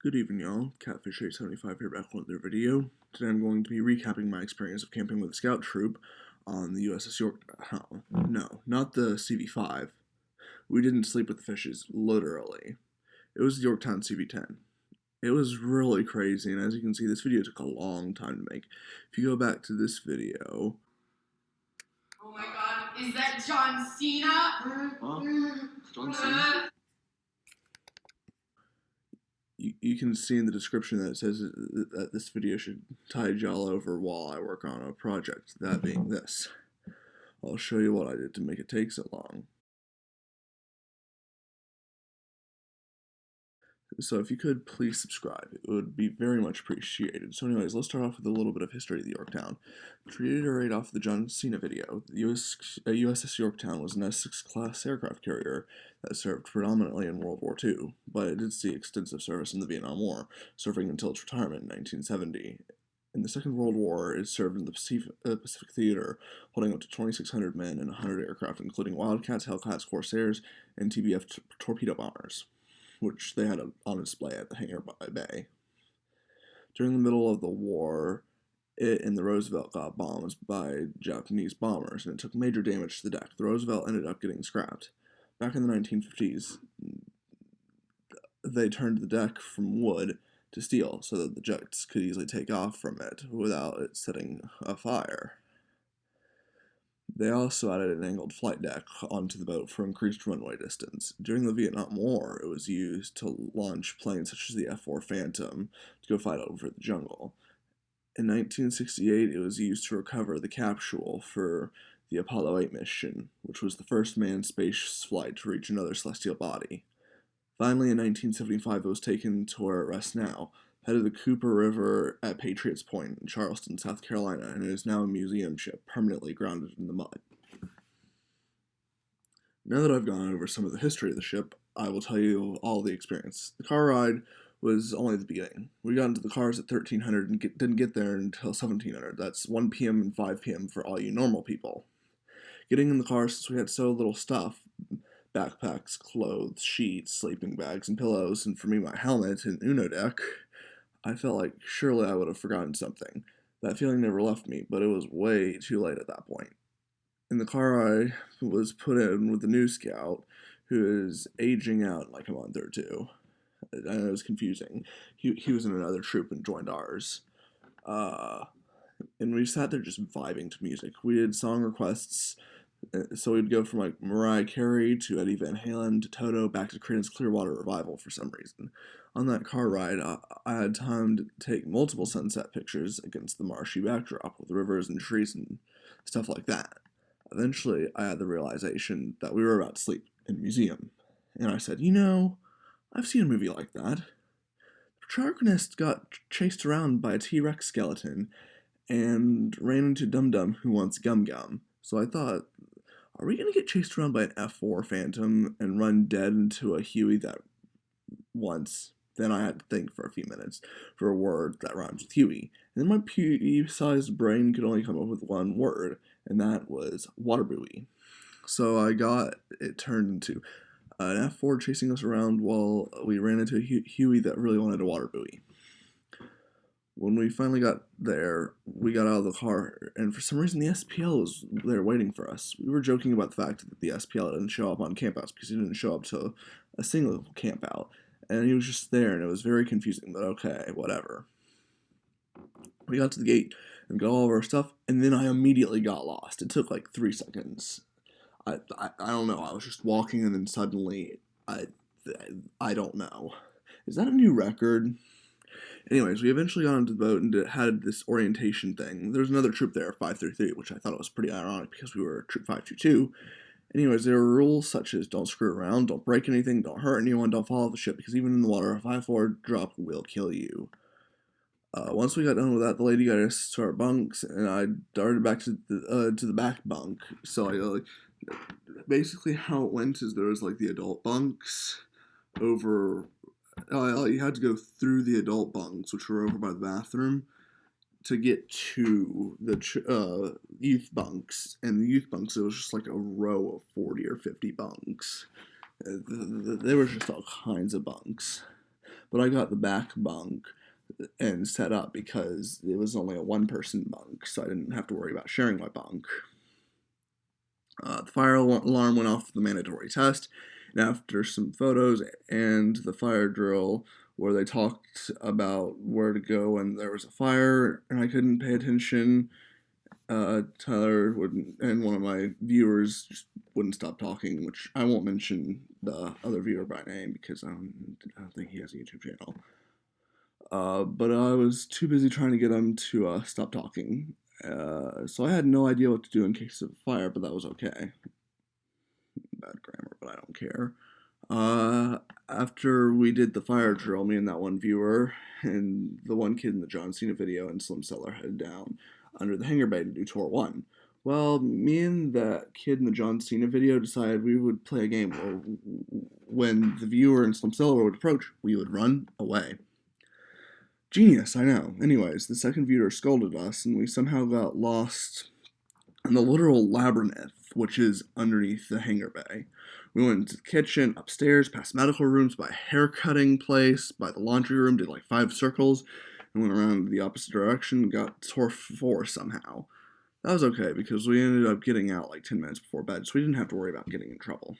Good evening, y'all. Catfish875 here back with another video. Today I'm going to be recapping my experience of camping with a scout troop on the USS Yorktown. No, not the CV5. We didn't sleep with the fishes, literally. It was the Yorktown CV10. It was really crazy, and as you can see, this video took a long time to make. If you go back to this video... Oh my god, is that John Cena? Huh? John Cena? You can see in the description that it says that this video should tide y'all over while I work on a project, that being this. I'll show you what I did to make it take so long. So if you could please subscribe, it would be very much appreciated. So anyways, let's start off with a little bit of history of the Yorktown. To reiterate off the John Cena video, the USS Yorktown was an Essex-class aircraft carrier that served predominantly in World War II, but it did see extensive service in the Vietnam War, serving until its retirement in 1970. In the Second World War, it served in the Pacific Theater, holding up to 2,600 men and 100 aircraft, including Wildcats, Hellcats, Corsairs, and TBF torpedo bombers, which they had on display at the hangar bay. During the middle of the war, it and the Roosevelt got bombed by Japanese bombers, and it took major damage to the deck. The Roosevelt ended up getting scrapped. Back in the 1950s, they turned the deck from wood to steel so that the jets could easily take off from it without it setting a fire. They also added an angled flight deck onto the boat for increased runway distance. During the Vietnam War, it was used to launch planes such as the F-4 Phantom to go fight over the jungle. In 1968, it was used to recover the capsule for the Apollo 8 mission, which was the first manned space flight to reach another celestial body. Finally, in 1975, it was taken to where it rests now, head of the Cooper River at Patriots Point in Charleston, South Carolina, and it is now a museum ship, permanently grounded in the mud. Now that I've gone over some of the history of the ship, I will tell you all the experience. The car ride was only the beginning. We got into the cars at 1300 and didn't get there until 1700. That's 1 p.m. and 5 p.m. for all you normal people. Getting in the car, since we had so little stuff, backpacks, clothes, sheets, sleeping bags, and pillows, and for me my helmet and Uno deck, I felt like surely I would have forgotten something. That feeling never left me, but it was way too late at that point. In the car I was put in with the new scout, who is aging out in like a month or two. I know it was confusing. He was in another troop and joined ours. And we sat there just vibing to music. We did song requests, so we'd go from like Mariah Carey to Eddie Van Halen to Toto back to Creedence Clearwater Revival for some reason. On that car ride, I had time to take multiple sunset pictures against the marshy backdrop with rivers and trees and stuff like that. Eventually, I had the realization that we were about to sleep in a museum. And I said, I've seen a movie like that. The protagonist got chased around by a T-Rex skeleton and ran into Dum Dum, who wants Gum Gum. So I thought, are we going to get chased around by an F-4 Phantom and run dead into a Huey that once? Then I had to think for a few minutes for a word that rhymes with Huey. And then my pea-sized brain could only come up with one word, and that was water buoy. So I got it turned into an F-4 chasing us around while we ran into a Huey that really wanted a water buoy. When we finally got there, we got out of the car, and for some reason the SPL was there waiting for us. We were joking about the fact that the SPL didn't show up on campouts because he didn't show up to a single campout. And he was just there, and it was very confusing, but okay, whatever. We got to the gate and got all of our stuff, and then I immediately got lost. It took like 3 seconds. I don't know, I was just walking, and then suddenly, I don't know. Is that a new record? Anyways, we eventually got onto the boat and had this orientation thing. There was another troop there, 533, which I thought was pretty ironic because we were troop 522. Anyways, there were rules such as don't screw around, don't break anything, don't hurt anyone, don't fall off the ship, because even in the water, a 5-4 drop will kill you. Once we got done with that, the lady got us to our bunks, and I darted back to the back bunk. So basically how it went is there was like the adult bunks over. You had to go through the adult bunks, which were over by the bathroom, to get to the youth bunks. And the youth bunks, it was just like a row of 40 or 50 bunks. There were just all kinds of bunks. but I got the back bunk and set up because it was only a one-person bunk, so I didn't have to worry about sharing my bunk. The fire alarm went off for the mandatory test, and after some photos and the fire drill where they talked about where to go when there was a fire and I couldn't pay attention, Tyler wouldn't, and one of my viewers just wouldn't stop talking, which I won't mention the other viewer by name because I don't think he has a YouTube channel. But I was too busy trying to get him to stop talking. So I had no idea what to do in case of fire, but that was okay. Bad grammar, but I don't care. After we did the fire drill, me and that one viewer and the one kid in the John Cena video and Slim Seller headed down under the hangar bay to do tour 1. Well, me and that kid in the John Cena video decided we would play a game where when the viewer and Slim Seller would approach, we would run away. Genius, I know. Anyways, the second viewer scolded us, and we somehow got lost in the literal labyrinth, which is underneath the hangar bay. We went into the kitchen, upstairs, past medical rooms, by a hair-cutting place, by the laundry room, did like 5 circles, and went around the opposite direction and got tour 4 somehow. That was okay, because we ended up getting out like 10 minutes before bed, so we didn't have to worry about getting in trouble.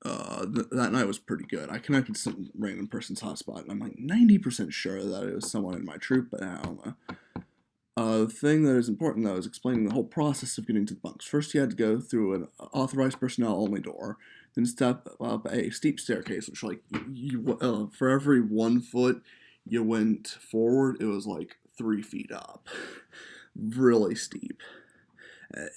That night was pretty good. I connected to some random person's hotspot, and I'm like 90% sure that it was someone in my troop, but I don't know. The thing that is important, though, is explaining the whole process of getting to the bunks. First, you had to go through an authorized personnel-only door, then step up a steep staircase, which, like, for every 1 foot you went forward, it was, like, 3 feet up. Really steep.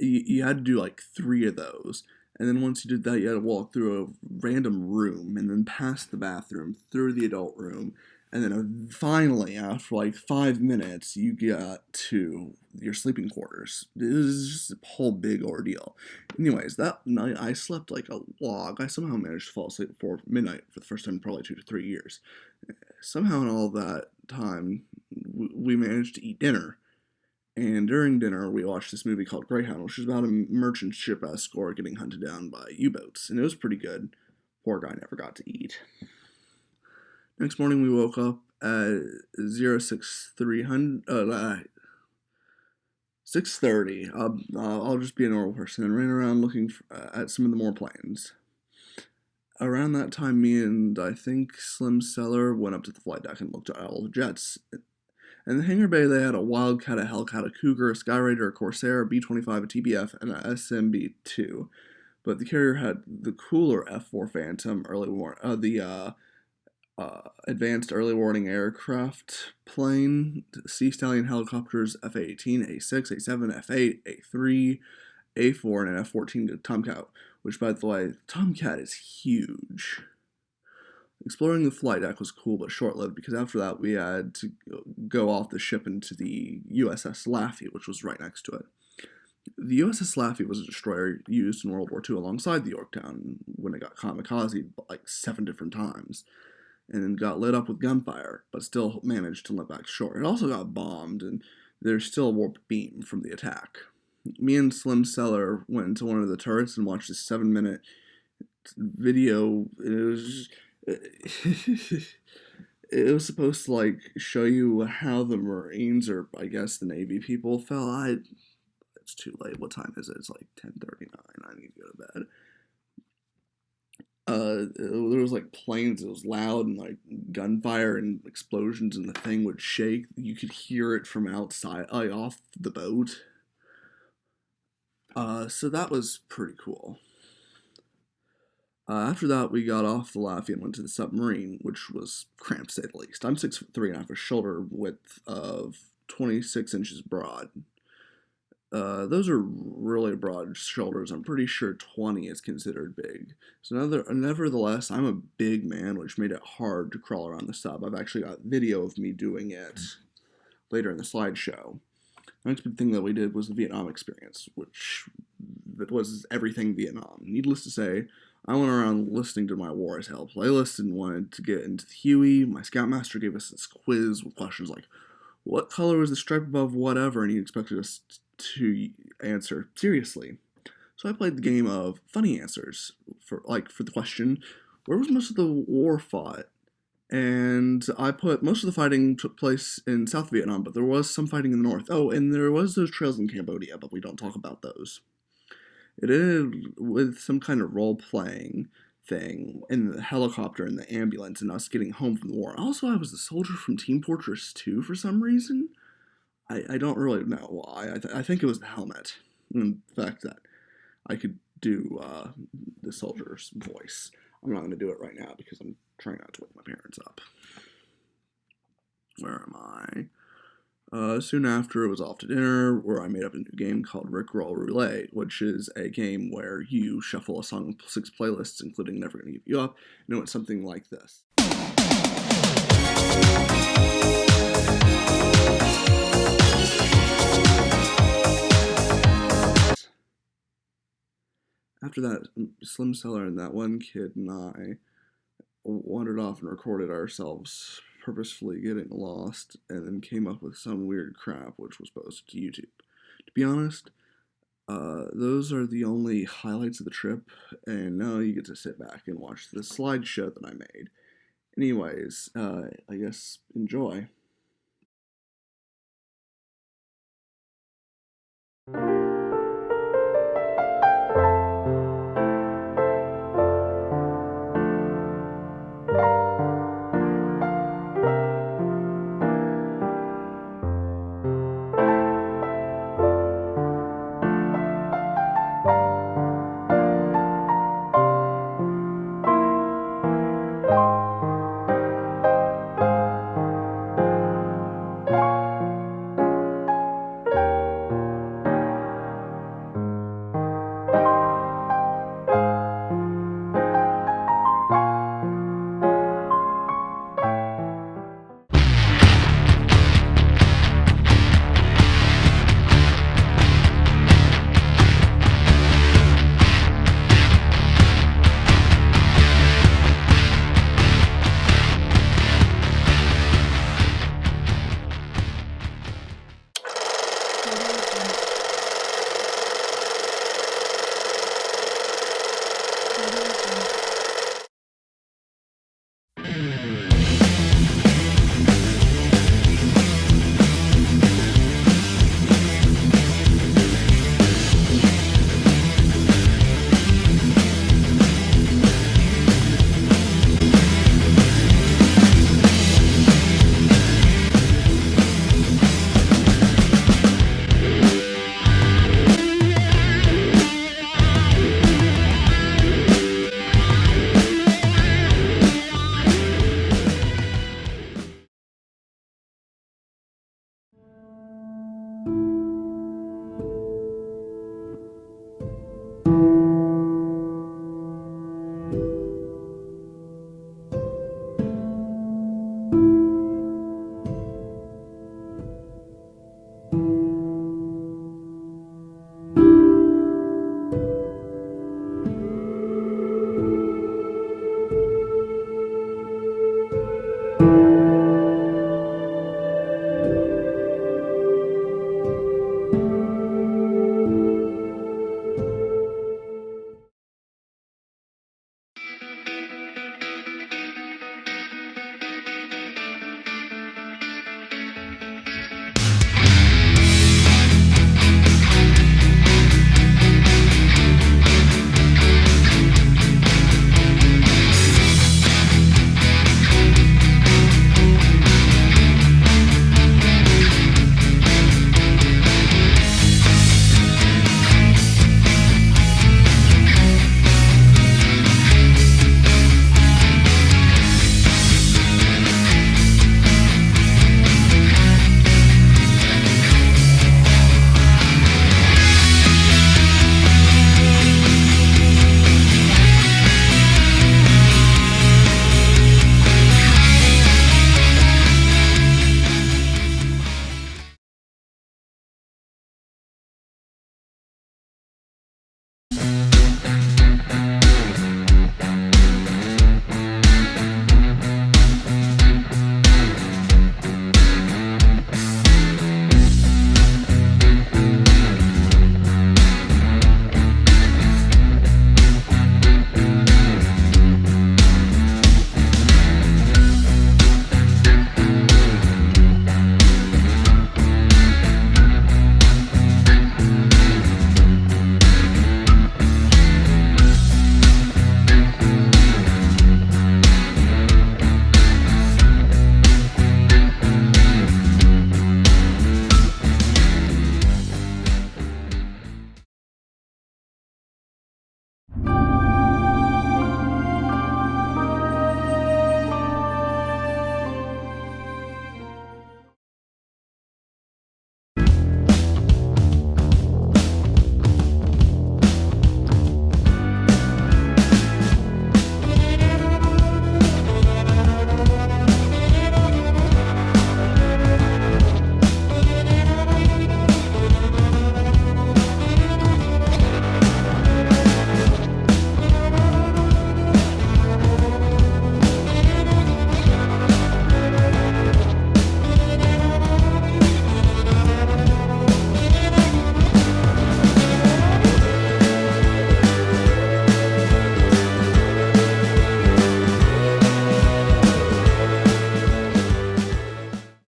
You had to do, like, 3 of those. And then once you did that, you had to walk through a random room, and then past the bathroom, through the adult room, and then finally, after like 5 minutes, you got to your sleeping quarters. It was just a whole big ordeal. Anyways, that night I slept like a log. I somehow managed to fall asleep before midnight for the first time in probably 2 to 3 years. Somehow in all that time, we managed to eat dinner. And during dinner, we watched this movie called Greyhound, which is about a merchant ship escort getting hunted down by U-boats. And it was pretty good. Poor guy never got to eat. Next morning, we woke up at 6:30. I'll just be a normal person and ran around looking at some of the more planes. Around that time, me and I think Slim Seller went up to the flight deck and looked at all the jets. In the hangar bay, they had a Wildcat, a Hellcat, a Cougar, a Skyraider, a Corsair, a B-25, a TBF, and a SMB-2. But the carrier had the cooler F-4 Phantom advanced early warning aircraft plane, Sea Stallion helicopters, F-18, A-6, A-7, F-8, A-3, A-4, and an F-14 Tomcat, which, by the way, Tomcat is huge. Exploring the flight deck was cool but short-lived because after that we had to go off the ship into the USS Laffey, which was right next to it. The USS Laffey was a destroyer used in World War II alongside the Yorktown when it got kamikaze like 7 different times and then got lit up with gunfire, but still managed to limp back to shore. It also got bombed, and there's still a warped beam from the attack. Me and Slim Seller went into one of the turrets and watched a 7-minute video. It was supposed to like show you how the Marines or I guess the Navy people fell. It's too late. What time is it? It's like 10:39. I need to go to bed. There was like planes. It was loud and like gunfire and explosions, and the thing would shake. You could hear it from outside, like off the boat. So that was pretty cool. After that, we got off the Laffey and went to the submarine, which was cramped to say the least. I'm 6'3" and I have a shoulder width of 26 inches broad. Those are really broad shoulders. I'm pretty sure 20 is considered big. So nevertheless, I'm a big man, which made it hard to crawl around the sub. I've actually got video of me doing it later in the slideshow. The next big thing that we did was the Vietnam experience, which was everything Vietnam. Needless to say, I went around listening to my War as Hell playlist and wanted to get into the Huey. My Scoutmaster gave us this quiz with questions like, what color was the stripe above whatever? And he expected us to answer seriously. So I played the game of funny answers for the question, where was most of the war fought? And I put most of the fighting took place in South Vietnam, but there was some fighting in the north. Oh, and there was those trails in Cambodia, but we don't talk about those. It ended with some kind of role playing thing in the helicopter and the ambulance and us getting home from the war. Also, I was the soldier from Team Fortress 2 for some reason. I don't really know why. I think it was the helmet. And the fact that I could do the soldier's voice. I'm not going to do it right now because I'm trying not to wake my parents up. Where am I? Soon after, it was off to dinner, where I made up a new game called Rickroll Roulette, which is a game where you shuffle a song of 6 playlists, including Never Gonna Give You Up, and it went something like this. After that, Slim Seller and that one kid and I wandered off and recorded ourselves purposefully getting lost, and then came up with some weird crap which was posted to YouTube. To be honest, those are the only highlights of the trip, and now you get to sit back and watch the slideshow that I made. Anyways, I guess enjoy.